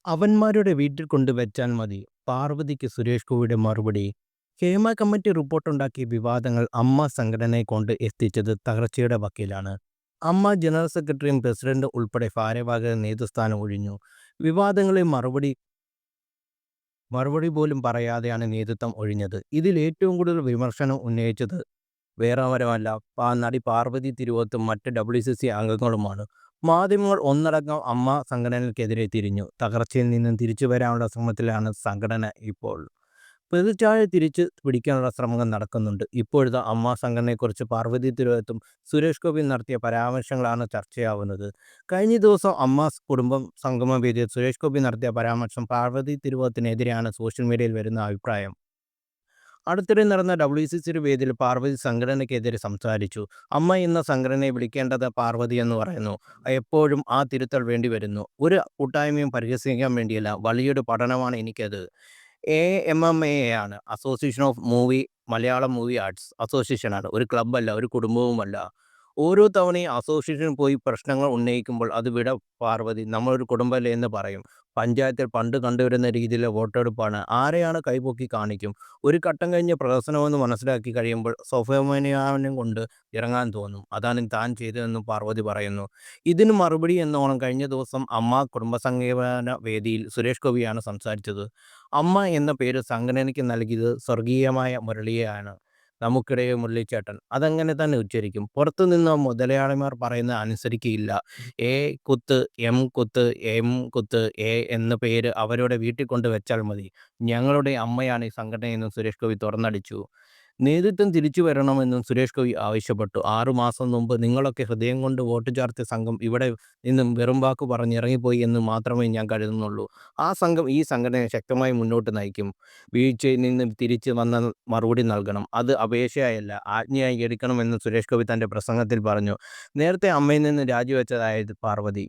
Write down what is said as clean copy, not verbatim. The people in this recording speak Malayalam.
അവന്മാരുടെ വീട്ടിൽ കൊണ്ടുവച്ചാൽ മതി. പാർവതിക്ക് സുരേഷ് ഗോപിയുടെ മറുപടി. ഹേമ കമ്മിറ്റി റിപ്പോർട്ടുണ്ടാക്കിയ വിവാദങ്ങൾ അമ്മ സംഘടനയെ കൊണ്ട് എത്തിച്ചത് തകർച്ചയുടെ വക്കിലാണ്. അമ്മ ജനറൽ സെക്രട്ടറിയും പ്രസിഡന്റ് ഉൾപ്പെടെ ഭാരവാഹികൾ നേതൃസ്ഥാനം ഒഴിഞ്ഞു. വിവാദങ്ങളിൽ മറുപടി പോലും പറയാതെയാണ് നേതൃത്വം ഒഴിഞ്ഞത്. ഇതിൽ ഏറ്റവും കൂടുതൽ വിമർശനം ഉന്നയിച്ചത് വേറാരുമല്ല, നടി പാർവതി തിരുവോത്തും മറ്റ് WCC അംഗങ്ങളുമാണ്. മാധ്യമങ്ങൾ ഒന്നടങ്കം അമ്മ സംഘടനയ്ക്കെതിരെ തിരിഞ്ഞു. തകർച്ചയിൽ നിന്നും തിരിച്ചു വരാനുള്ള ശ്രമത്തിലാണ് സംഘടന ഇപ്പോൾ. പ്രതിച്ഛായ തിരിച്ചു പിടിക്കാനുള്ള ശ്രമങ്ങൾ നടക്കുന്നുണ്ട്. ഇപ്പോഴത്തെ അമ്മ സംഘടനയെക്കുറിച്ച് പാർവതി തിരുവോത്തും സുരേഷ് ഗോപിയും നടത്തിയ പരാമർശങ്ങളാണ് ചർച്ചയാവുന്നത്. കഴിഞ്ഞ ദിവസം അമ്മ കുടുംബം സംഗമ വേദിയിൽ സുരേഷ് ഗോപി നടത്തിയ പരാമർശം പാർവതി തിരുവോത്തിനെതിരെയാണ് സോഷ്യൽ മീഡിയയിൽ വരുന്ന അഭിപ്രായം. അടുത്തിടെ നടന്ന WCC വേദിയിൽ പാർവതി സംഘടനയ്ക്കെതിരെ സംസാരിച്ചു. അമ്മ എന്ന സംഘടനയെ വിളിക്കേണ്ടത് പാർവതി എന്ന് പറയുന്നു. എപ്പോഴും ആ തിരുത്തൽ വേണ്ടി വരുന്നു. ഒരു കൂട്ടായ്മയും പരിഹസിക്കാൻ വേണ്ടിയല്ല, വലിയൊരു പഠനമാണ് എനിക്കത്. AMMA ആണ്, association of Malayalam movie arts അസോസിയേഷനാണ്. ഒരു ക്ലബ്ബല്ല, ഒരു കുടുംബവുമല്ല. ഓരോ തവണയും അസോസിയേഷൻ പോയി പ്രശ്നങ്ങൾ ഉന്നയിക്കുമ്പോൾ അത് വിട പാർവതി, നമ്മളൊരു കുടുംബമല്ലേ എന്ന് പറയും. പഞ്ചായത്തിൽ പണ്ട് കണ്ടുവരുന്ന രീതിയിലെ വോട്ടെടുപ്പാണ്. ആരെയാണ് കൈപൊക്കി കാണിക്കും. ഒരു ഘട്ടം കഴിഞ്ഞ് പ്രഹസനമെന്ന് മനസ്സിലാക്കി കഴിയുമ്പോൾ സ്വാഭിമാനം കൊണ്ട് ഇറങ്ങാൻ തോന്നും. അതാണ് താൻ ചെയ്തതെന്നും പാർവതി പറയുന്നു. ഇതിന് മറുപടി എന്നോണം കഴിഞ്ഞ ദിവസം അമ്മ കുടുംബസംഗമന വേദിയിൽ സുരേഷ് ഗോപിയാണ് സംസാരിച്ചത്. അമ്മ എന്ന പേര് സംഘടനയ്ക്ക് നൽകിയത് സ്വർഗീയമായ മുരളിയാണ്. നമുക്കിടയിൽ മുരളിച്ചേട്ടൻ അതങ്ങനെ തന്നെ ഉച്ചരിക്കും. പുറത്തുനിന്ന് മുതലാളിമാർ പറയുന്നത് അനുസരിക്കുകയില്ല. എ കുത്ത് എം കുത്ത് എം കുത്ത് എ എന്ന പേര് അവരുടെ വീട്ടിൽ കൊണ്ട് വെച്ചാൽ മതി. ഞങ്ങളുടെ അമ്മയാണ് ഈ സംഘടനയെന്നും സുരേഷ് ഗോപി തുറന്നടിച്ചു. നേതൃത്വം തിരിച്ചു വരണമെന്നും സുരേഷ് ഗോപി ആവശ്യപ്പെട്ടു. 6 മാസം മുമ്പ് നിങ്ങളൊക്കെ ഹൃദയം കൊണ്ട് വോട്ട് ചേർത്ത സംഘം ഇവിടെ നിന്നും വെറും വാക്ക് പറഞ്ഞിറങ്ങിപ്പോയി എന്ന് മാത്രമേ ഞാൻ കരുതുന്നുള്ളൂ. ആ സംഘം ഈ സംഘടനയെ ശക്തമായി മുന്നോട്ട് നയിക്കും. വീഴ്ചയിൽ നിന്ന് തിരിച്ച് വന്ന മറുപടി നൽകണം. അത് അപേക്ഷയായല്ല, ആജ്ഞയായി എടുക്കണമെന്ന് സുരേഷ് ഗോപി തൻ്റെ പ്രസംഗത്തിൽ പറഞ്ഞു. നേരത്തെ അമ്മയിൽ നിന്ന് രാജിവെച്ചതായത് പാർവതി.